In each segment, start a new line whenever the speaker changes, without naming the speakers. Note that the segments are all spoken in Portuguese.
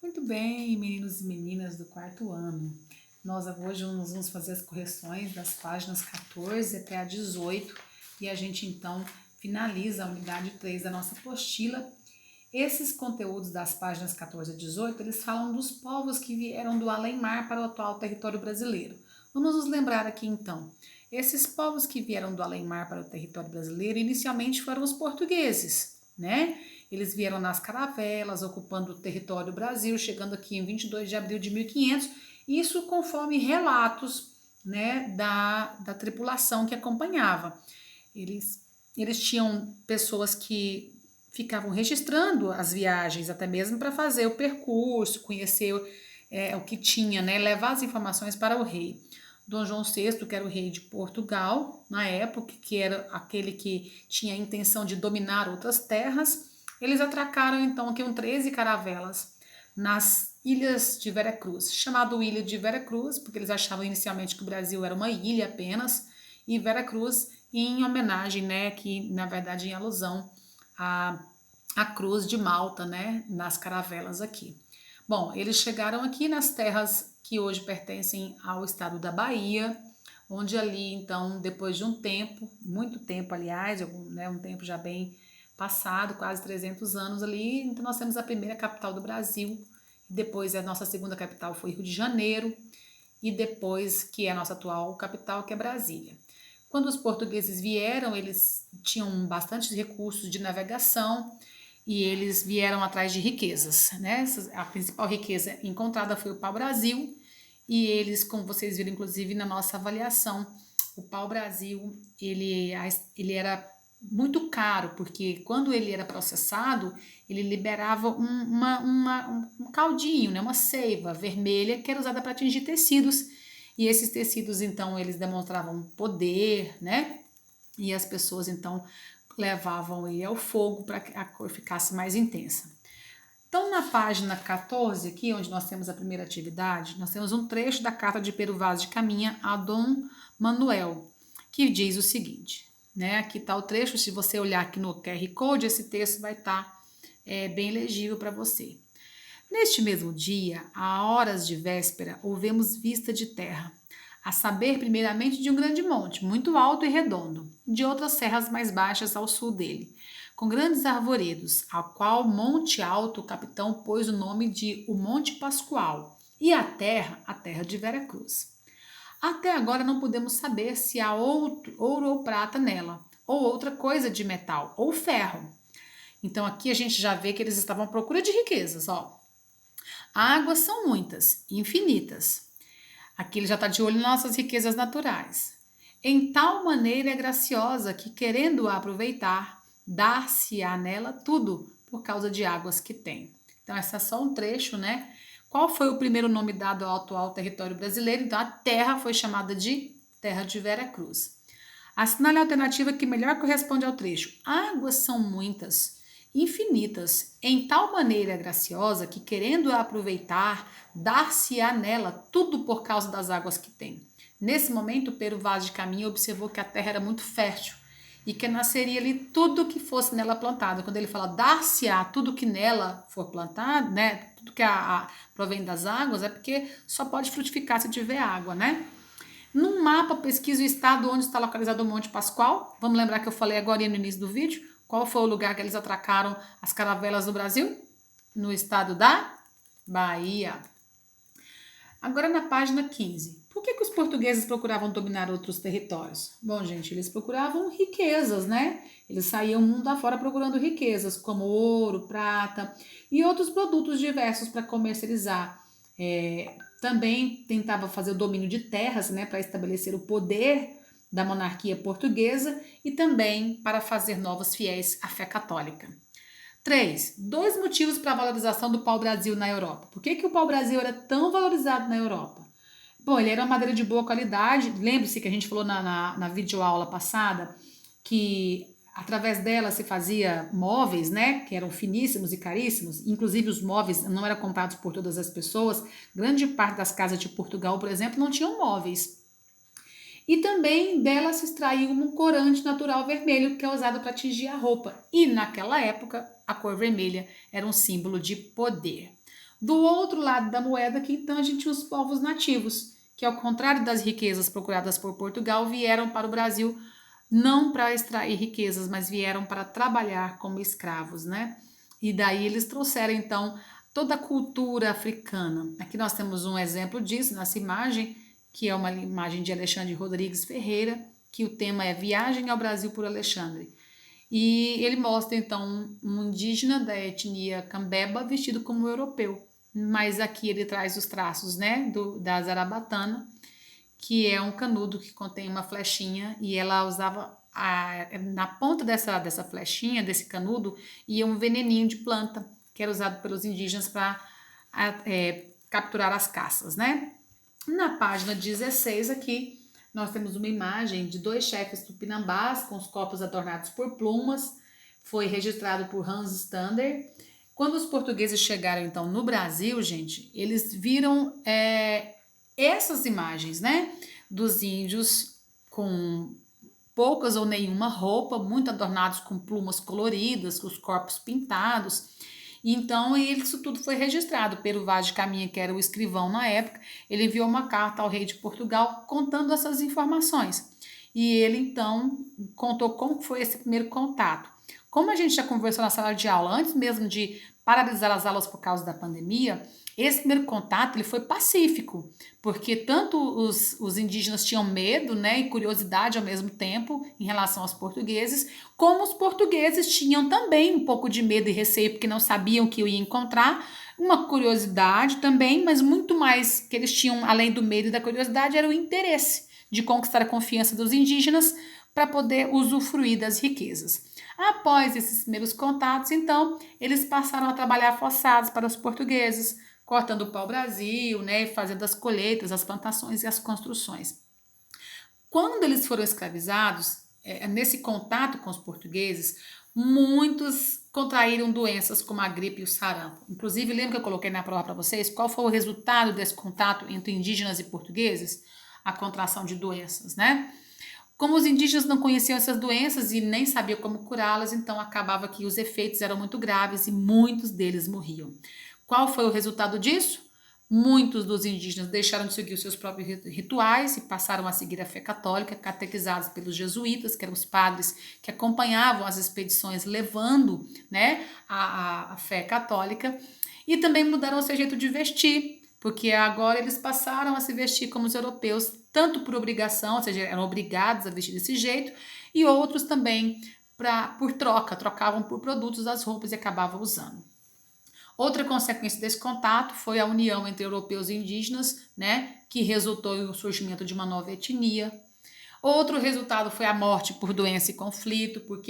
Muito bem, meninos e meninas do quarto ano. Nós hoje vamos fazer as correções das páginas 14 até a 18 e a gente então finaliza a unidade 3 da nossa apostila. Esses conteúdos das páginas 14 a 18, eles falam dos povos que vieram do além-mar para o atual território brasileiro. Vamos nos lembrar aqui então. Esses povos que vieram do além-mar para o território brasileiro inicialmente foram os portugueses, né? Eles vieram nas caravelas, ocupando o território do Brasil, chegando aqui em 22 de abril de 1500, isso conforme relatos, né, da tripulação que acompanhava. Eles tinham pessoas que ficavam registrando as viagens, até mesmo para fazer o percurso, conhecer o que tinha, né, levar as informações para o rei. Dom João VI, que era o rei de Portugal, na época, que era aquele que tinha a intenção de dominar outras terras, eles atracaram então aqui 13 caravelas nas ilhas de Veracruz, chamado Ilha de Veracruz, porque eles achavam inicialmente que o Brasil era uma ilha apenas, e Veracruz em homenagem, né, que na verdade em alusão a cruz de Malta, né, nas caravelas aqui. Bom, eles chegaram aqui nas terras que hoje pertencem ao estado da Bahia, onde ali, então, depois de um tempo, muito tempo, aliás, né, um tempo já bem passado, quase 300 anos ali, então nós temos a primeira capital do Brasil, depois a nossa segunda capital foi Rio de Janeiro, e depois que é a nossa atual capital, que é Brasília. Quando os portugueses vieram, eles tinham bastante recursos de navegação, e eles vieram atrás de riquezas, né? A principal riqueza encontrada foi o pau-brasil, e eles, como vocês viram, inclusive na nossa avaliação, o pau-brasil, ele era muito caro, porque quando ele era processado, ele liberava um caldinho, né? Uma seiva vermelha que era usada para atingir tecidos, e esses tecidos, então, eles demonstravam poder, né? E as pessoas, então, levavam ele ao fogo para que a cor ficasse mais intensa. Então, na página 14, aqui, onde nós temos a primeira atividade, nós temos um trecho da carta de Pero Vaz de Caminha a Dom Manuel, que diz o seguinte, né? Aqui está o trecho, se você olhar aqui no QR Code, esse texto vai estar bem legível para você. Neste mesmo dia, a horas de véspera, houvemos vista de terra, a saber, primeiramente, de um grande monte, muito alto e redondo, de outras serras mais baixas ao sul dele, com grandes arvoredos, ao qual monte alto o capitão pôs o nome de o Monte Pascoal, e a terra de Veracruz. Até agora não podemos saber se há ouro ou prata nela, ou outra coisa de metal, ou ferro. Então aqui a gente já vê que eles estavam à procura de riquezas, ó. Águas são muitas, infinitas. Aqui ele já está de olho nas nossas riquezas naturais. Em tal maneira é graciosa que, querendo-a aproveitar, dar-se-á nela tudo por causa de águas que tem. Então, esse é só um trecho, né? Qual foi o primeiro nome dado ao atual território brasileiro? Então, a terra foi chamada de Terra de Veracruz. Assinale a alternativa que melhor corresponde ao trecho. Águas são muitas, infinitas, em tal maneira graciosa que, querendo aproveitar, dar-se-á nela tudo por causa das águas que tem. Nesse momento, Pero Vaz de Caminha observou que a terra era muito fértil e que nasceria ali tudo que fosse nela plantado. Quando ele fala dar-se-á tudo que nela for plantado, né, tudo que provém das águas, é porque só pode frutificar se tiver água, né? Num mapa, pesquise o estado onde está localizado o Monte Pascoal. Vamos lembrar que eu falei agora no início do vídeo. Qual foi o lugar que eles atracaram as caravelas do Brasil? No estado da Bahia. Agora na página 15. Por que os portugueses procuravam dominar outros territórios? Bom, gente, eles procuravam riquezas, né? Eles saíam mundo afora procurando riquezas, como ouro, prata e outros produtos diversos para comercializar. Também tentava fazer o domínio de terras, né, para estabelecer o poder da monarquia portuguesa e também para fazer novos fiéis à fé católica. 3. Dois motivos para a valorização do pau-brasil na Europa. Por que o pau-brasil era tão valorizado na Europa? Bom, ele era uma madeira de boa qualidade. Lembre-se que a gente falou na videoaula passada que através dela se fazia móveis, né, que eram finíssimos e caríssimos. Inclusive os móveis não eram comprados por todas as pessoas. Grande parte das casas de Portugal, por exemplo, não tinham móveis. E também dela se extraiu um corante natural vermelho que é usado para tingir a roupa. E naquela época, a cor vermelha era um símbolo de poder. Do outro lado da moeda, que então a gente tinha os povos nativos, que ao contrário das riquezas procuradas por Portugal, vieram para o Brasil não para extrair riquezas, mas vieram para trabalhar como escravos, né? E daí eles trouxeram então toda a cultura africana. Aqui nós temos um exemplo disso nessa imagem, que é uma imagem de Alexandre Rodrigues Ferreira, que o tema é Viagem ao Brasil por Alexandre. E ele mostra então um indígena da etnia Cambeba vestido como europeu. Mas aqui ele traz os traços, né, da zarabatana, que é um canudo que contém uma flechinha e ela usava na ponta dessa flechinha, desse canudo, ia um veneninho de planta que era usado pelos indígenas para capturar as caças, né? Na página 16 aqui, nós temos uma imagem de dois chefes tupinambás com os corpos adornados por plumas. Foi registrado por Hans Stander. Quando os portugueses chegaram, então, no Brasil, gente, eles viram essas imagens, né? Dos índios com poucas ou nenhuma roupa, muito adornados com plumas coloridas, com os corpos pintados. Então, isso tudo foi registrado. Pero Vaz de Caminha, que era o escrivão na época, ele enviou uma carta ao rei de Portugal contando essas informações. E ele, então, contou como foi esse primeiro contato. Como a gente já conversou na sala de aula, antes mesmo de paralisar as aulas por causa da pandemia, esse primeiro contato ele foi pacífico, porque tanto os indígenas tinham medo, né, e curiosidade ao mesmo tempo em relação aos portugueses, como os portugueses tinham também um pouco de medo e receio, porque não sabiam o que ia encontrar, uma curiosidade também, mas muito mais que eles tinham, além do medo e da curiosidade, era o interesse de conquistar a confiança dos indígenas para poder usufruir das riquezas. Após esses primeiros contatos, então, eles passaram a trabalhar forçados para os portugueses, cortando o pau-brasil, né, fazendo as colheitas, as plantações e as construções. Quando eles foram escravizados, nesse contato com os portugueses, muitos contraíram doenças como a gripe e o sarampo. Inclusive, lembra que eu coloquei na prova para vocês qual foi o resultado desse contato entre indígenas e portugueses? A contração de doenças, né? Como os indígenas não conheciam essas doenças e nem sabiam como curá-las, então acabava que os efeitos eram muito graves e muitos deles morriam. Qual foi o resultado disso? Muitos dos indígenas deixaram de seguir os seus próprios rituais e passaram a seguir a fé católica, catequizados pelos jesuítas, que eram os padres que acompanhavam as expedições levando, né, a fé católica, e também mudaram o seu jeito de vestir, porque agora eles passaram a se vestir como os europeus, tanto por obrigação, ou seja, eram obrigados a vestir desse jeito, e outros também por troca, trocavam por produtos as roupas e acabavam usando. Outra consequência desse contato foi a união entre europeus e indígenas, né, que resultou no surgimento de uma nova etnia. Outro resultado foi a morte por doença e conflito. Por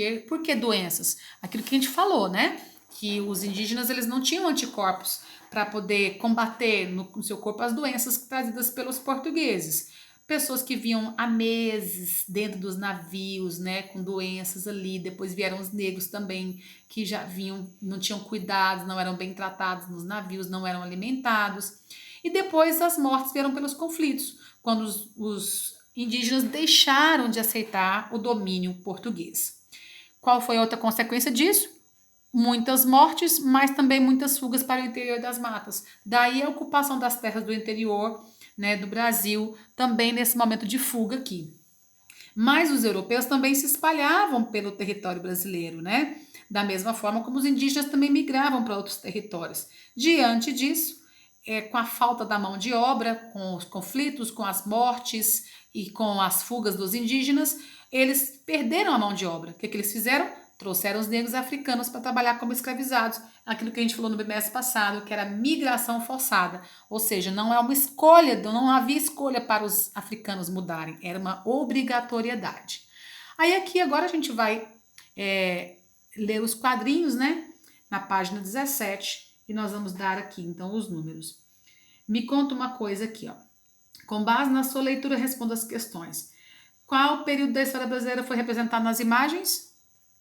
que doenças? Aquilo que a gente falou, né? Que os indígenas eles não tinham anticorpos para poder combater no seu corpo as doenças trazidas pelos portugueses. Pessoas que vinham há meses dentro dos navios, né, com doenças ali. Depois vieram os negros também, que já vinham, não tinham cuidados, não eram bem tratados nos navios, não eram alimentados. E depois as mortes vieram pelos conflitos, quando os indígenas deixaram de aceitar o domínio português. Qual foi a outra consequência disso? Muitas mortes, mas também muitas fugas para o interior das matas. Daí a ocupação das terras do interior, né, do Brasil, também nesse momento de fuga aqui. Mas os europeus também se espalhavam pelo território brasileiro, né? Da mesma forma como os indígenas também migravam para outros territórios. Diante disso, com a falta da mão de obra, com os conflitos, com as mortes e com as fugas dos indígenas, eles perderam a mão de obra. O que eles fizeram? Trouxeram os negros africanos para trabalhar como escravizados. Aquilo que a gente falou no bimestre passado, que era migração forçada. Ou seja, não é uma escolha, não havia escolha para os africanos mudarem, era uma obrigatoriedade. Aí aqui agora a gente vai ler os quadrinhos, né? Na página 17, e nós vamos dar aqui então os números. Me conta uma coisa aqui, ó. Com base na sua leitura, responda as questões. Qual período da história brasileira foi representado nas imagens?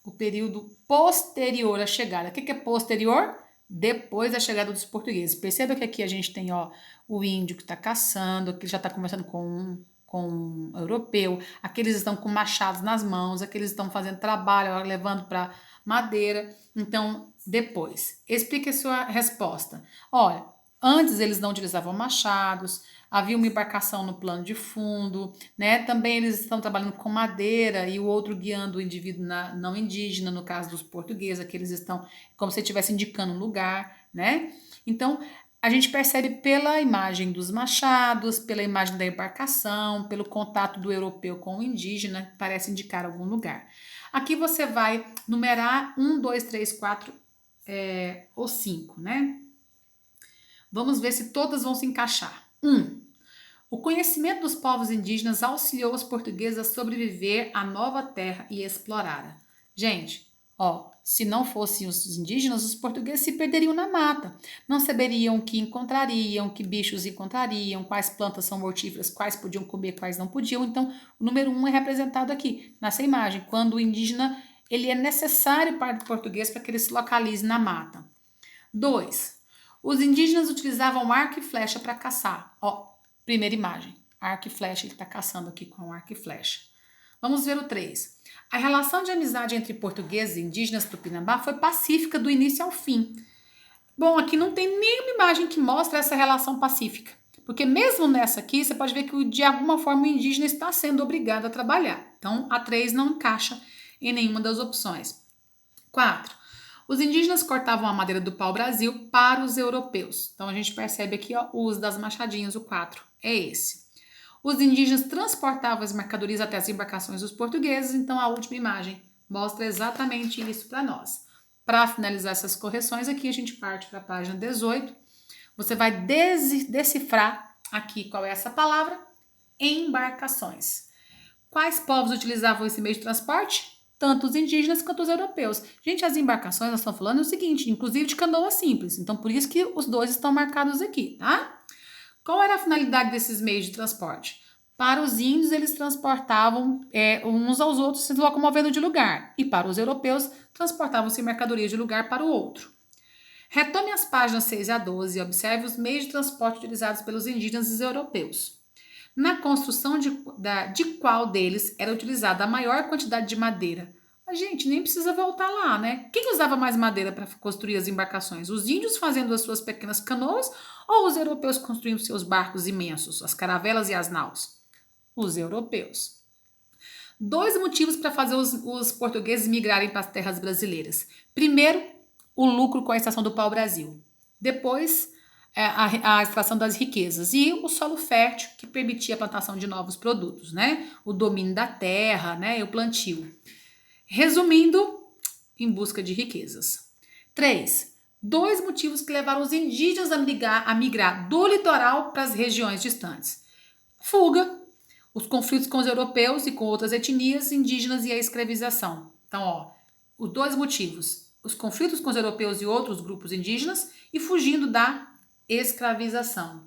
O período posterior à chegada. O que é posterior? Depois da chegada dos portugueses. Perceba que aqui a gente tem, ó, o índio que está caçando, que já está conversando com um europeu, aqueles estão com machados nas mãos, aqueles estão fazendo trabalho, ó, levando para madeira. Então, depois. Explique a sua resposta. Olha, Antes eles não utilizavam machados, havia uma embarcação no plano de fundo, né? Também eles estão trabalhando com madeira e o outro guiando o indivíduo não indígena, no caso dos portugueses, aqui eles estão como se estivesse indicando um lugar, né? Então, a gente percebe pela imagem dos machados, pela imagem da embarcação, pelo contato do europeu com o indígena, parece indicar algum lugar. Aqui você vai numerar 1, 2, 3, 4 ou 5, né? Vamos ver se todas vão se encaixar. 1. O conhecimento dos povos indígenas auxiliou os portugueses a sobreviver à nova terra e explorá-la. Gente, ó, se não fossem os indígenas, os portugueses se perderiam na mata. Não saberiam o que encontrariam, que bichos encontrariam, quais plantas são mortíferas, quais podiam comer, quais não podiam. Então, o número 1 é representado aqui, nessa imagem, quando o indígena ele é necessário para o português para que ele se localize na mata. 2. Os indígenas utilizavam arco e flecha para caçar. Ó, primeira imagem, arco e flecha, ele está caçando aqui com arco e flecha. Vamos ver o 3. A relação de amizade entre portugueses e indígenas Tupinambá foi pacífica do início ao fim. Bom, aqui não tem nenhuma imagem que mostre essa relação pacífica. Porque mesmo nessa aqui, você pode ver que de alguma forma o indígena está sendo obrigado a trabalhar. Então, a 3 não encaixa em nenhuma das opções. 4. Os indígenas cortavam a madeira do pau-brasil para os europeus. Então, a gente percebe aqui ó, o uso das machadinhas, o 4 é esse. Os indígenas transportavam as mercadorias até as embarcações dos portugueses. Então, a última imagem mostra exatamente isso para nós. Para finalizar essas correções, aqui a gente parte para a página 18. Você vai decifrar aqui qual é essa palavra, embarcações. Quais povos utilizavam esse meio de transporte? Tanto os indígenas quanto os europeus. Gente, as embarcações, nós estamos falando o seguinte, inclusive de canoa simples. Então, por isso que os dois estão marcados aqui, tá? Qual era a finalidade desses meios de transporte? Para os índios, eles transportavam uns aos outros, se locomovendo de lugar. E para os europeus, transportavam-se mercadorias de lugar para o outro. Retome as páginas 6 a 12 e observe os meios de transporte utilizados pelos indígenas e europeus. Na construção de qual deles era utilizada a maior quantidade de madeira? A gente nem precisa voltar lá, né? Quem usava mais madeira para construir as embarcações? Os índios fazendo as suas pequenas canoas ou os europeus construindo seus barcos imensos, as caravelas e as naus? Os europeus. 2 motivos para fazer os portugueses migrarem para as terras brasileiras. Primeiro, o lucro com a extração do pau-brasil. Depois, a extração das riquezas e o solo fértil que permitia a plantação de novos produtos, né? O domínio da terra, né? E o plantio. Resumindo, em busca de riquezas. 3. 2 motivos que levaram os indígenas a migrar do litoral para as regiões distantes. Fuga, os conflitos com os europeus e com outras etnias indígenas e a escravização. Então, ó, os 2 motivos. Os conflitos com os europeus e outros grupos indígenas e fugindo da escravização.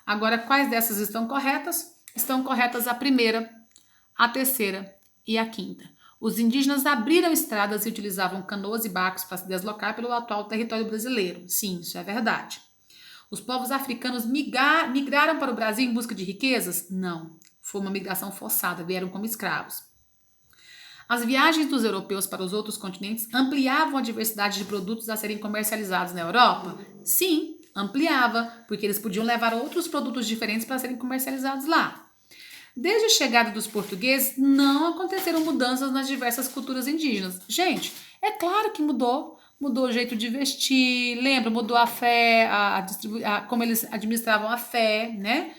Agora, quais dessas estão corretas? Estão corretas a primeira, a terceira e a quinta. Os indígenas abriram estradas e utilizavam canoas e barcos para se deslocar pelo atual território brasileiro. Sim, isso é verdade. Os povos africanos migraram para o Brasil em busca de riquezas? Não. Foi uma migração forçada, vieram como escravos. As viagens dos europeus para os outros continentes ampliavam a diversidade de produtos a serem comercializados na Europa? Sim, ampliava, porque eles podiam levar outros produtos diferentes para serem comercializados lá. Desde a chegada dos portugueses, não aconteceram mudanças nas diversas culturas indígenas. Gente, é claro que mudou. Mudou o jeito de vestir, lembra? Mudou a fé, como eles administravam a fé, né?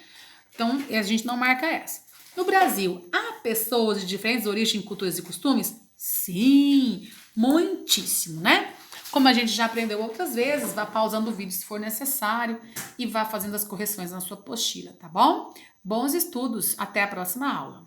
Então, a gente não marca essa. No Brasil, há pessoas de diferentes origens, culturas e costumes? Sim, muitíssimo, né? Como a gente já aprendeu outras vezes, vá pausando o vídeo se for necessário e vá fazendo as correções na sua apostila, tá bom? Bons estudos, até a próxima aula.